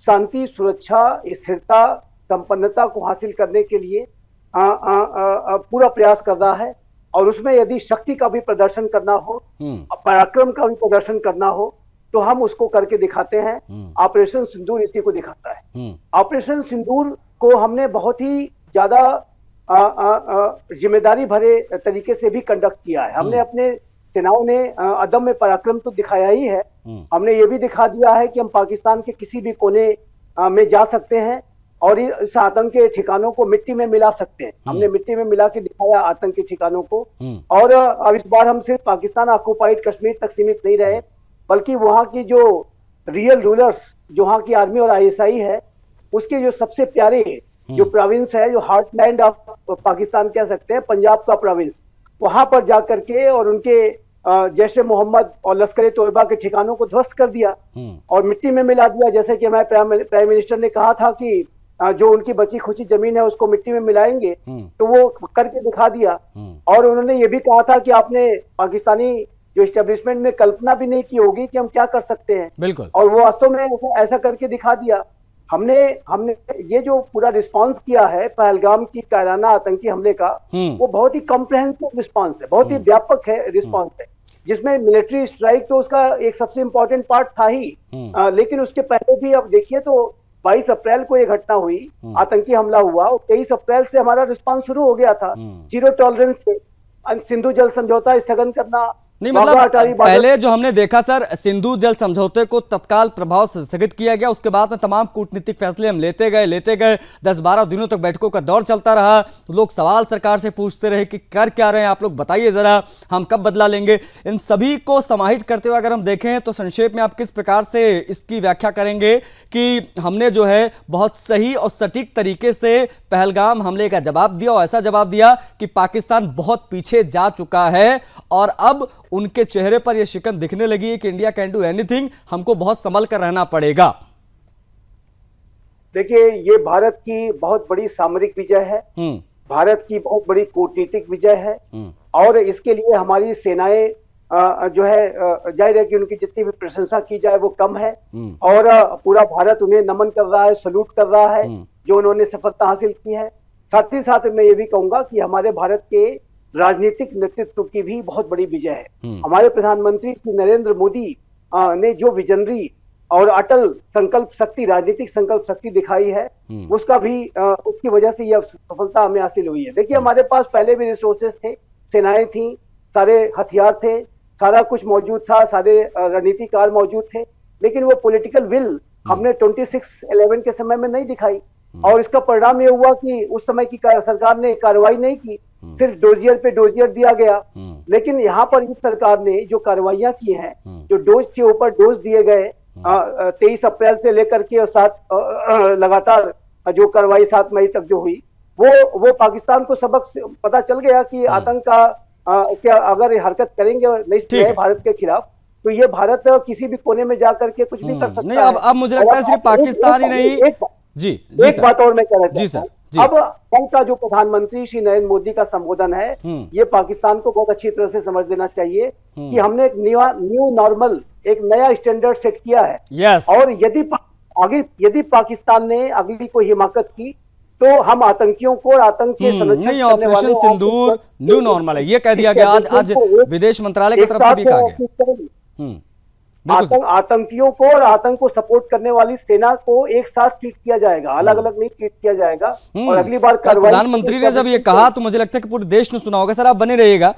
शांति, सुरक्षा, स्थिरता, संपन्नता को हासिल करने के लिए पूरा प्रयास कर रहा है। और उसमें यदि शक्ति का भी प्रदर्शन करना हो, पराक्रम का भी प्रदर्शन करना हो, तो हम उसको करके दिखाते हैं। ऑपरेशन सिंदूर इसी को दिखाता है। ऑपरेशन सिंदूर को हमने बहुत ही ज्यादा जिम्मेदारी भरे तरीके से भी कंडक्ट किया है। हमने अपने सेनाओं ने अदम्य पराक्रम तो दिखाया ही है, हमने ये भी दिखा दिया है कि हम पाकिस्तान के किसी भी कोने में जा सकते हैं और इस आतंक के ठिकानों को मिट्टी में मिला सकते हैं। हमने मिट्टी में मिला के दिखाया आतंक के ठिकानों को। और अब इस बार हम सिर्फ पाकिस्तान ऑक्युपाइड कश्मीर तक सीमित नहीं रहे, बल्कि वहां की जो रियल रूलर्स, जो वहां की आर्मी और आईएसआई है, उसके जो सबसे प्यारे जो प्रोविंस है, जो हार्टलैंड ऑफ पाकिस्तान कह सकते हैं, पंजाब का प्रोविंस, वहां पर जाकर के और उनके जैशे मोहम्मद और लश्कर तोयबा के ठिकानों को ध्वस्त कर दिया और मिट्टी में मिला दिया। जैसे कि हमारे प्राइम मिनिस्टर ने कहा था कि जो उनकी बची खुची जमीन है उसको मिट्टी में मिलाएंगे, तो वो करके दिखा दिया। और उन्होंने ये भी कहा था कि आपने पाकिस्तानी जो एस्टेब्लिशमेंट ने कल्पना भी नहीं की होगी कि हम क्या कर सकते हैं, बिल्कुल। और वो वास्तव में ऐसा करके दिखा दिया। हमने ये जो पूरा रिस्पांस किया है पहलगाम की कायराना आतंकी हमले का, वो बहुत ही कॉम्प्रिहेंसिव रिस्पांस है, बहुत ही व्यापक है रिस्पांस है, जिसमें मिलिट्री स्ट्राइक तो उसका एक सबसे इंपॉर्टेंट पार्ट था ही, लेकिन उसके पहले भी अब देखिए तो 22 अप्रैल को ये घटना हुई, आतंकी हमला हुआ, और 23 अप्रैल से हमारा रिस्पांस शुरू हो गया था जीरो टॉलरेंस से। सिंधु जल समझौता स्थगन करना, नहीं, मतलब पहले जो हमने देखा सर, सिंधु जल समझौते को तत्काल प्रभाव से स्थगित किया गया, उसके बाद में तमाम कूटनीतिक फैसले हम लेते गए 10-12 दिनों तक बैठकों का दौर चलता रहा। लोग सवाल सरकार से पूछते रहे कि कर क्या रहे हैं आप लोग, बताइए जरा, हम कब बदला लेंगे। इन सभी को समाहित करते हुए अगर हम देखें तो संक्षेप में आप किस प्रकार से इसकी व्याख्या करेंगे कि हमने जो है बहुत सही और सटीक तरीके से पहलगाम हमले का जवाब दिया, और ऐसा जवाब दिया कि पाकिस्तान बहुत पीछे जा चुका है और अब उनके चेहरे पर यह शिकन दिखने लगी है कि इंडिया कैन डू एनीथिंग, हमको बहुत संभल कर रहना पड़ेगा। देखिए, ये भारत की बहुत बड़ी सामरिक विजय है, भारत की बहुत बड़ी कूटनीतिक विजय है, और इसके लिए हमारी सेनाएं जो है, जाहिर है कि उनकी जितनी भी प्रशंसा की जाए वो कम है, और पूरा भारत उन्हें नमन कर रहा है, सल्यूट कर रहा है जो उन्होंने सफलता हासिल की है। साथ ही साथ मैं ये भी कहूंगा कि हमारे भारत के राजनीतिक नेतृत्व की भी बहुत बड़ी विजय है। हमारे प्रधानमंत्री श्री नरेंद्र मोदी ने जो विजनरी और अटल संकल्प शक्ति, राजनीतिक संकल्प शक्ति दिखाई है, उसका भी उसकी वजह से यह सफलता हमें हासिल हुई है। देखिए, हमारे पास पहले भी रिसोर्सेस थे, सेनाएं थी, सारे हथियार थे, सारा कुछ मौजूद था, सारे रणनीतिकार मौजूद थे, लेकिन वो पॉलिटिकल विल हमने 26/11 के समय में नहीं दिखाई। और इसका परिणाम ये हुआ कि उस समय की सरकार ने कार्रवाई नहीं की, सिर्फ डोजियर पे डोजियर दिया गया। लेकिन यहाँ पर इस सरकार ने जो कार्रवाइयां की हैं, जो डोज के ऊपर डोज दिए गए, 23 अप्रैल से लेकर के और 7 लगातार जो कार्रवाई 7 मई तक जो हुई, वो पाकिस्तान को सबक पता चल गया कि आतंक का क्या अगर हरकत करेंगे नए भारत के खिलाफ, तो ये भारत किसी भी कोने में जाकर के कुछ भी कर सकता नहीं, है। अब मुझे लगता है सिर्फ पाकिस्तान ही नहीं। जी एक बात और मैं कहना चाहता हूं, जी। अब कल का जो प्रधानमंत्री श्री नरेंद्र मोदी का संबोधन है, ये पाकिस्तान को बहुत अच्छी तरह से समझ लेना चाहिए कि हमने एक न्यू नॉर्मल, एक नया स्टैंडर्ड सेट किया है। यस। और यदि पाकिस्तान ने अगली कोई हिमाकत की, तो हम आतंकियों को और आतंक के संरक्षण नहीं, ऑपरेशन सिंदूर न्यू नॉर्मल है, ये कह दिया गया आज विदेश मंत्रालय की तरफ से भी कहा गया। आतंकियों को और आतंक को सपोर्ट करने वाली सेना को एक साथ ट्रीट किया जाएगा, अलग अलग नहीं ट्रीट किया जाएगा। और अगली बार प्रधानमंत्री ने जब ये कहा तो मुझे लगता है कि पूरे देश ने सुना होगा। सर, आप बने रहिएगा।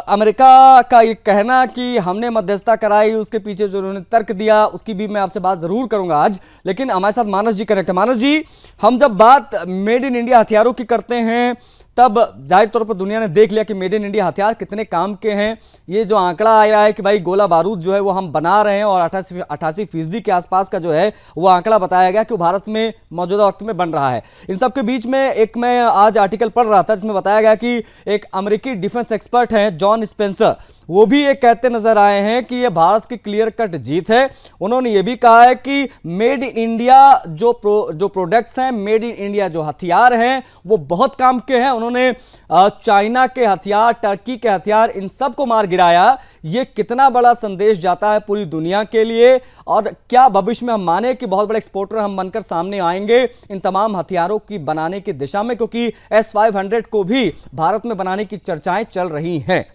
अमेरिका का ये कहना कि हमने मध्यस्थता कराई, उसके पीछे जो उन्होंने तर्क दिया, उसकी भी मैं आपसे बात जरूर करूंगा आज। लेकिन हमारे साथ मानस जी कनेक्ट है। मानस जी, हम जब बात मेड इन इंडिया हथियारों की करते हैं, तब जाहिर तौर पर दुनिया ने देख लिया कि मेड इन इंडिया हथियार कितने काम के हैं। ये जो आंकड़ा आया है कि भाई गोला बारूद जो है वो हम बना रहे हैं, और 88% के आसपास का जो है वो आंकड़ा बताया गया कि वो भारत में मौजूदा वक्त में बन रहा है। इन सब के बीच में एक मैं आज आर्टिकल पढ़ रहा था जिसमें बताया गया कि एक अमेरिकी डिफेंस एक्सपर्ट हैं जॉन स्पेंसर, वो भी ये कहते नजर आए हैं कि ये भारत की क्लियर कट जीत है। उन्होंने ये भी कहा है कि मेड इन इंडिया जो प्रोडक्ट्स हैं, मेड इन इंडिया जो हथियार हैं, वो बहुत काम के हैं। उन्होंने चाइना के हथियार, टर्की के हथियार, इन सब को मार गिराया। ये कितना बड़ा संदेश जाता है पूरी दुनिया के लिए, और क्या भविष्य में हम माने कि बहुत बड़े एक्सपोर्टर हम बनकर सामने आएंगे इन तमाम हथियारों की बनाने की दिशा में, क्योंकि S-500 को भी भारत में बनाने की चर्चाएं चल रही हैं।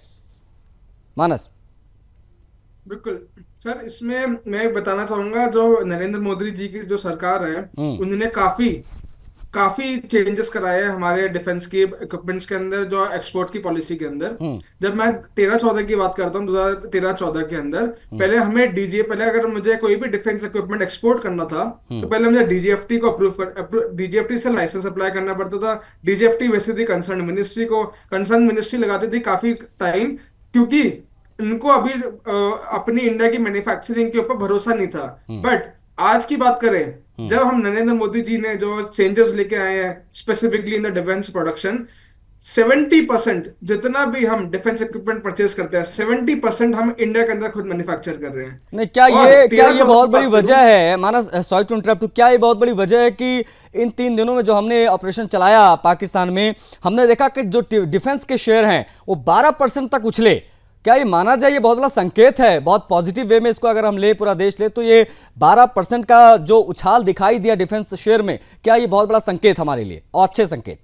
मानस। बिल्कुल सर, इसमें मैं बताना चाहूंगा, जो नरेंद्र मोदी जी की जो सरकार है, उन्होंने काफी चेंजेस कराए हैं हमारे डिफेंस के इक्विपमेंट्स के अंदर, जो एक्सपोर्ट की पॉलिसी के अंदर। जब मैं 13-14 की बात करता हूँ, 2013-14 के अंदर पहले हमें पहले अगर मुझे कोई भी डिफेंस इक्विपमेंट एक्सपोर्ट करना था, तो पहले मुझे डीजीएफटी को डीजीएफटी से लाइसेंस अप्लाई करना पड़ता था। डीजीएफटी वैसे थी कंसर्न मिनिस्ट्री लगाती थी काफी टाइम, क्योंकि इनको अभी अपनी इंडिया की मैन्युफैक्चरिंग के ऊपर भरोसा नहीं था। बट आज की बात करें, जब हम नरेंद्र मोदी जी ने जो चेंजेस लेके आए हैं specifically in the defence production, 70% जितना भी हम डिफेंस इक्विपमेंट परचेज करते हैं, 70% हम इंडिया के अंदर खुद मैन्युफैक्चर कर रहे हैं। नहीं, क्या ये बहुत बड़ी वजह है मानस, सॉरी टू इंटरप्ट, क्या ये बहुत बड़ी वजह है कि इन 3 दिनों में जो हमने ऑपरेशन चलाया पाकिस्तान में, हमने देखा कि जो डिफेंस के शेयर हैं वो 12% तक उछले? क्या ये माना जाए ये बहुत बड़ा संकेत है, बहुत पॉजिटिव वे में इसको अगर हम ले, पूरा देश ले, तो ये 12% का जो उछाल दिखाई दिया डिफेंस शेयर में, क्या ये बहुत बड़ा संकेत हमारे लिए, और अच्छे संकेत?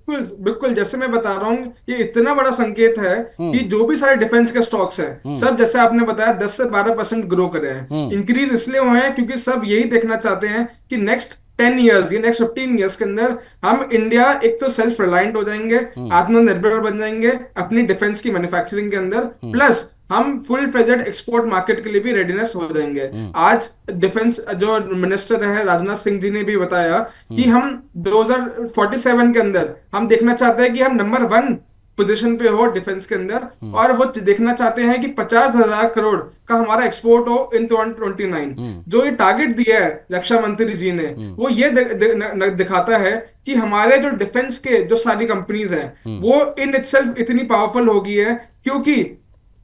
बिल्कुल, जैसे मैं बता रहा हूँ, ये इतना बड़ा संकेत है कि जो भी सारे डिफेंस के स्टॉक्स हैं, सब जैसे आपने बताया 10 से 12% ग्रो करे हैं। इंक्रीज इसलिए हुए हैं क्योंकि सब यही देखना चाहते हैं कि नेक्स्ट 10 ईयर्स या नेक्स्ट 15 ईयर्स के अंदर हम इंडिया एक तो सेल्फ रिलायंट हो जाएंगे, आत्मनिर्भर बन जाएंगे अपनी डिफेंस की मैन्युफैक्चरिंग के अंदर, प्लस हम फुल फ्लेजेड एक्सपोर्ट मार्केट के लिए भी रेडीनेस हो जाएंगे। आज डिफेंस जो मिनिस्टर है राजनाथ सिंह जी ने भी बताया कि हम 2047 के अंदर हम देखना चाहते हैं कि हम नंबर 1 पोजीशन पे हो डिफेंस के अंदर, और वो देखना चाहते हैं कि 50,000 करोड़ का हमारा एक्सपोर्ट हो इन 2029। जो ये टारगेट दिया है रक्षा मंत्री जी ने, वो ये दिखाता है कि हमारे जो डिफेंस के जो सारी कंपनीज हैं वो इन इटसेल्फ इतनी पावरफुल हो गई है, क्योंकि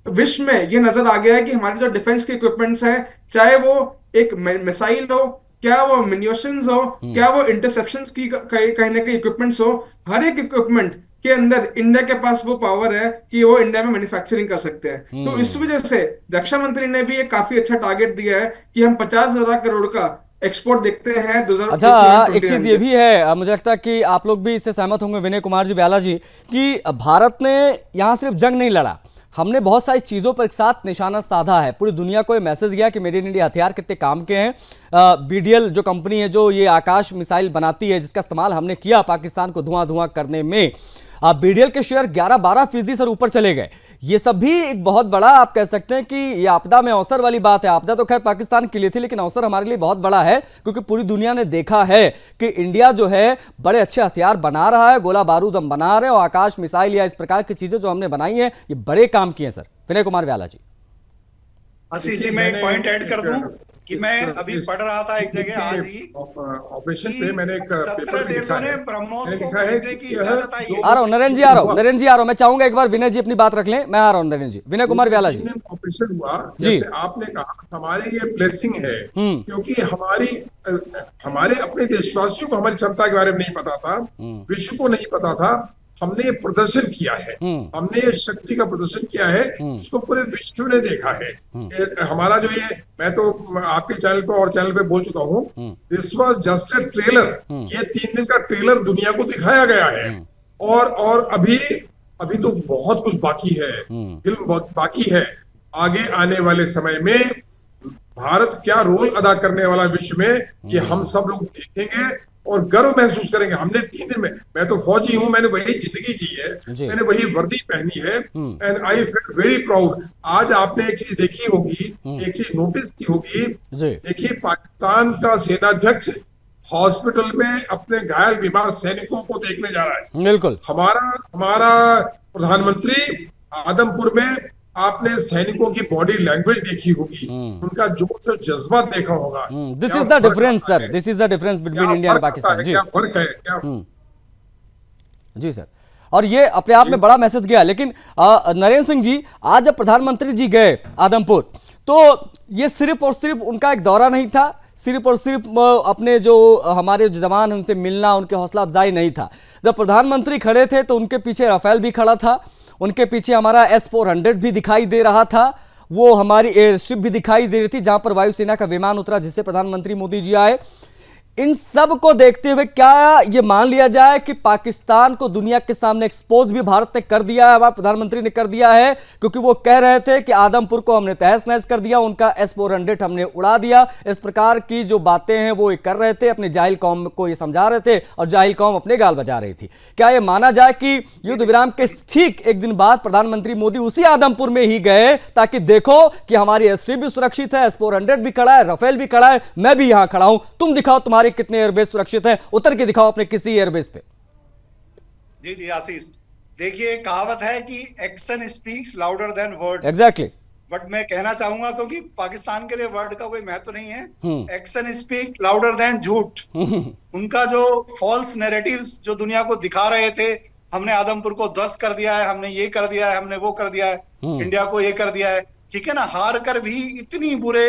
विश्व में ये नजर आ गया है कि हमारे जो डिफेंस के इक्विपमेंट्स हैं, चाहे वो एक मिसाइल हो, क्या वो म्यूनिशंस हो, क्या वो इंटरसेप्शंस की कहीं ना कहीं इक्विपमेंट्स हो, हर एक इक्विपमेंट के अंदर इंडिया के पास वो पावर है कि वो इंडिया में मैन्युफैक्चरिंग कर सकते हैं। तो इस वजह से रक्षा मंत्री ने भी एक काफी अच्छा टारगेट दिया है कि हम 50,000 करोड़ का एक्सपोर्ट देखते हैं 2000। अच्छा, एक चीज ये भी है, मुझे लगता है कि आप लोग भी इससे सहमत होंगे विनय कुमार जी, ब्याला जी, कि भारत ने यहाँ सिर्फ जंग नहीं लड़ा, हमने बहुत सारी चीज़ों पर एक साथ निशाना साधा है। पूरी दुनिया को ये मैसेज गया कि मेड इन इंडिया हथियार कितने काम के हैं। BDL जो कंपनी है जो ये आकाश मिसाइल बनाती है, जिसका इस्तेमाल हमने किया पाकिस्तान को धुआं धुआं करने में, BDL के शेयर 11-12% सर ऊपर चले गए। ये सब भी एक बहुत बड़ा, आप कह सकते हैं कि ये आपदा में अवसर वाली बात है। आपदा तो खैर पाकिस्तान के लिए थी, लेकिन अवसर हमारे लिए बहुत बड़ा है, क्योंकि पूरी दुनिया ने देखा है कि इंडिया जो है बड़े अच्छे हथियार बना रहा है, गोला बारूद हम बना रहे हैं, और आकाश मिसाइल या इस प्रकार की चीजें जो हमने बनाई हैं, ये बड़े काम किए हैं सर। विनय कुमार ब्याला जी। आशीष जी, मैं एक पॉइंट ऐड कर दूं कि मैं अभी पढ़ रहा था एक जगह आज ही ऑपरेशन पे मैंने एक पेपर में लिखा है, ब्रह्मोस को लिखा है खरीदने की इच्छा जताई है। आ रहा हूं नरेंद्र जी, आ रहा हूं नरेंद्र जी, आ रहा हूं। मैं चाहूंगा एक बार विनय जी अपनी बात रख लें, मैं आ रहा हूं नरेंद्र जी। विनय कुमार ब्याला जी। ऑपरेशन हुआ, जी। जैसे आपने कहा, हमारी ये ब्लेसिंग है, क्योंकि हमारे अपने देशवासियों को हमारी क्षमता के बारे में नहीं पता था, विश्व को नहीं पता था। हमने ये प्रदर्शन किया है, हमने ये शक्ति का प्रदर्शन किया है, इसको पूरे विश्व ने देखा है। हमारा जो ये, मैं तो आपके चैनल पे और चैनल पे बोल चुका हूँ, this was just a trailer. ये 3 दिन का ट्रेलर दुनिया को दिखाया गया है, और अभी तो बहुत कुछ बाकी है, फिल्म बहुत बाकी है। आगे आने वाले समय में भारत क्या रोल अदा करने वाला विश्व में, ये हम सब लोग देखेंगे और गर्व महसूस करेंगे। हमने 3 दिन में, मैं तो फौजी हूं, मैंने वही जिंदगी जी है, मैंने वही वर्दी पहनी है, and I feel very proud. आज आपने एक चीज देखी होगी, एक चीज नोटिस की होगी, देखिए पाकिस्तान का सेनाध्यक्ष हॉस्पिटल में अपने घायल बीमार सैनिकों को देखने जा रहा है। बिल्कुल। हमारा प्रधानमंत्री आदमपुर में, आपने सैनिकों की बॉडी लैंग्वेज देखी होगी, उनका जोश और जज्बा देखा होगा। This is the difference sir, this is the difference between India and Pakistan. जी, क्या फर्क है क्या? जी सर, और ये अपने आप में बड़ा मैसेज गया। लेकिन नरेंद्र सिंह जी, आज जब प्रधानमंत्री जी गए आदमपुर, तो ये सिर्फ और सिर्फ उनका एक दौरा नहीं था, सिर्फ और सिर्फ अपने जो हमारे जवान हैं उनसे मिलना, उनके हौसला अफजाई नहीं था। जब प्रधानमंत्री खड़े थे तो उनके पीछे राफेल भी खड़ा था, उनके पीछे हमारा S-400 भी दिखाई दे रहा था, वो हमारी एयर स्ट्रिप भी दिखाई दे रही थी, जहां पर वायुसेना का विमान उतरा जिससे प्रधानमंत्री मोदी जी आए। इन सब को देखते हुए क्या ये मान लिया जाए कि पाकिस्तान को दुनिया के सामने एक्सपोज भी भारत ने कर दिया है, हमारे प्रधानमंत्री ने कर दिया है, क्योंकि वो कह रहे थे कि आदमपुर को हमने तहस नहस कर दिया, उनका S-400 हमने उड़ा दिया। इस प्रकार की जो बातें हैं वो ये कर रहे थे, अपने जाहिल कौम को ये समझा रहे थे, और जाहिल कौम अपने गाल बजा रही थी। क्या ये माना जाए कि युद्ध विराम के ठीक एक दिन बाद प्रधानमंत्री मोदी उसी आदमपुर में ही गए, ताकि देखो कि हमारी एयर स्ट्रिप भी सुरक्षित है, S-400 भी खड़ा है, राफेल भी खड़ा है, मैं भी यहां खड़ा हूं, तुम दिखाओ तुम्हारे कितने एयरबेस सुरक्षित है, उतर के दिखाओ अपने किसी एयरबेस पे। जी जी आशीष, देखिए कहावत है कि action speaks louder than words. Exactly. But मैं कहना चाहूंगा, क्योंकि पाकिस्तान के लिए वर्ड का कोई महत्व नहीं है, एक्शन स्पीक लाउडर देन झूठ। उनका जो फॉल्स नैरेटिव्स जो दुनिया को दिखा रहे थे, हमने आदमपुर को ध्वस्त कर दिया है, हमने ये कर दिया है, हमने वो कर दिया है, इंडिया को ये कर दिया है, ठीक है ना। हार कर भी, इतनी बुरे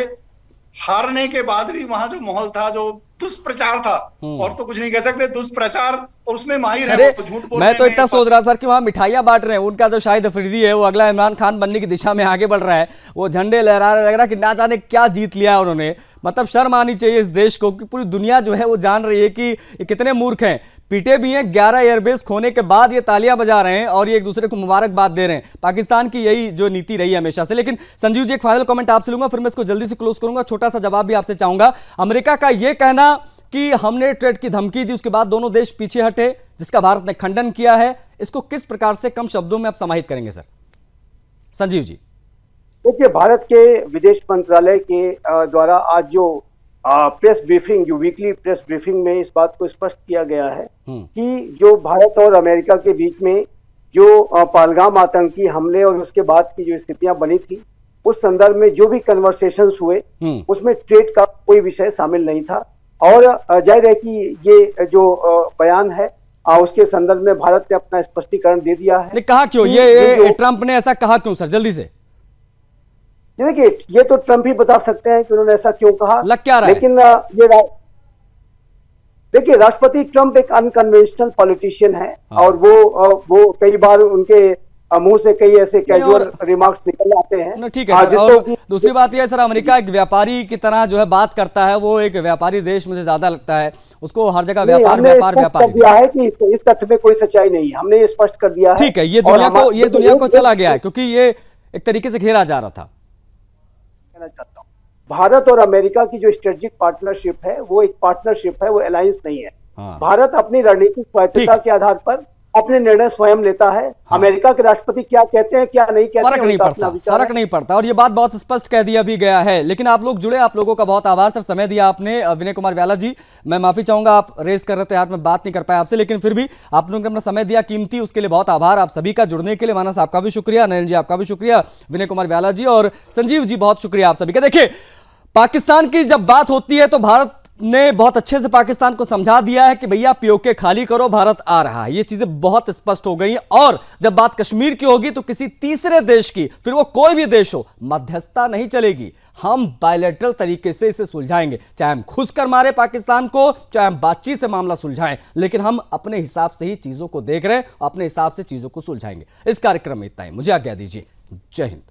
हारने के बाद भी वहां जो माहौल था, जो दुष्प्रचार था, और तो कुछ नहीं कह सकते, दुष्प्रचार, और उसमें माहिर है वो, झूठ बोलने मैं तो इतना सोच रहा था कि वहां मिठाइयां बांट रहे हैं, उनका जो शाहिद अफरीदी है वो अगला इमरान खान बनने की दिशा में आगे बढ़ रहा है, वो झंडे लहरा रहा है, लग रहा कि ना जाने क्या जीत लिया उन्होंने। मतलब शर्म आनी चाहिए इस देश को कि पूरी दुनिया जो है वो जान रही है कि ये कितने मूर्ख हैं, पीटे भी हैं। 11 एयरबेस खोने के बाद ये तालियां बजा रहे हैं और ये एक दूसरे को मुबारकबाद दे रहे हैं। पाकिस्तान की यही जो नीति रही है हमेशा से। लेकिन संजीव जी, एक फाइनल कमेंट आपसे लूंगा, फिर मैं इसको जल्दी से क्लोज करूंगा। छोटा सा जवाब भी आपसे चाहूंगा। अमेरिका का यह कहना कि हमने ट्रेड की धमकी दी, उसके बाद दोनों देश पीछे हटे, जिसका भारत ने खंडन किया है, इसको किस प्रकार से कम शब्दों में आप समाहित करेंगे सर? संजीव जी। देखिए, भारत के विदेश मंत्रालय के द्वारा आज जो प्रेस ब्रीफिंग, जो वीकली प्रेस ब्रीफिंग में इस बात को स्पष्ट किया गया है कि जो भारत और अमेरिका के बीच में जो पहलगाम आतंकी हमले और उसके बाद की जो स्थितियां बनी थी, उस संदर्भ में जो भी कन्वर्सेशंस हुए उसमें ट्रेड का कोई विषय शामिल नहीं था। और जाहिर है कि ये जो बयान है उसके संदर्भ में भारत ने अपना स्पष्टीकरण दे दिया है। कहा क्यों ये ट्रंप ने ऐसा कहा क्यों सर, जल्दी से? देखिए, ये तो ट्रंप ही बता सकते हैं कि उन्होंने ऐसा क्यों कहा, लग क्या रहा लेकिन ये देखिए, राष्ट्रपति ट्रंप एक अनकन्वेंशनल पॉलिटिशियन है और वो कई बार उनके मुंह से कई ऐसे कैजुअल रिमार्क्स निकल आते हैं। ना ठीक है सर, और दूसरी बात यह है सर, अमेरिका एक व्यापारी की तरह जो है बात करता है, वो एक व्यापारी देश मुझे ज्यादा लगता है, उसको हर जगह व्यापार व्यापार व्यापार दिया है कि इस तथ्य में कोई सच्चाई नहीं है, हमने ये स्पष्ट कर दिया है। ठीक है, ये दुनिया को चला गया है, क्योंकि ये एक तरीके से घेरा जा रहा था। कहना चाहता हूँ, भारत और अमेरिका की जो स्ट्रेटेजिक पार्टनरशिप है वो एक पार्टनरशिप है, वो अलायंस नहीं है। भारत अपनी रणनीतिक स्वायत्तता के आधार पर अपने निर्णय स्वयं लेता है। अमेरिका के राष्ट्रपति क्या कहते हैं क्या नहीं कहते हैं, फर्क नहीं पड़ता, और ये बात बहुत स्पष्ट कह दिया भी गया है। लेकिन आप लोग जुड़े, आप लोगों का बहुत आभार सर, समय दिया आपने। विनय कुमार व्याला जी, मैं माफी चाहूंगा, आप रेस कर रहे थे, मैं बात नहीं कर पाया आपसे, लेकिन फिर भी आप लोगों ने अपना समय दिया कीमती, उसके लिए बहुत आभार आप सभी का। जुड़ने के लिए मानस आपका भी शुक्रिया, नयन जी आपका भी शुक्रिया, विनय कुमार व्याला जी और संजीव जी बहुत शुक्रिया आप सभी का। देखिए, पाकिस्तान की जब बात होती है तो भारत ने बहुत अच्छे से पाकिस्तान को समझा दिया है कि भैया पीओके खाली करो, भारत आ रहा है। ये चीजें बहुत स्पष्ट हो गई। और जब बात कश्मीर की होगी तो किसी तीसरे देश की, फिर वो कोई भी देश हो, मध्यस्थता नहीं चलेगी। हम बायलैटरल तरीके से इसे सुलझाएंगे, चाहे हम खुश कर मारे पाकिस्तान को, चाहे हम बातचीत से मामला सुलझाएं, लेकिन हम अपने हिसाब से ही चीजों को देख रहे हैं, अपने हिसाब से चीजों को सुलझाएंगे। इस कार्यक्रम में इतना ही, मुझे आज्ञा दीजिए, जय हिंद।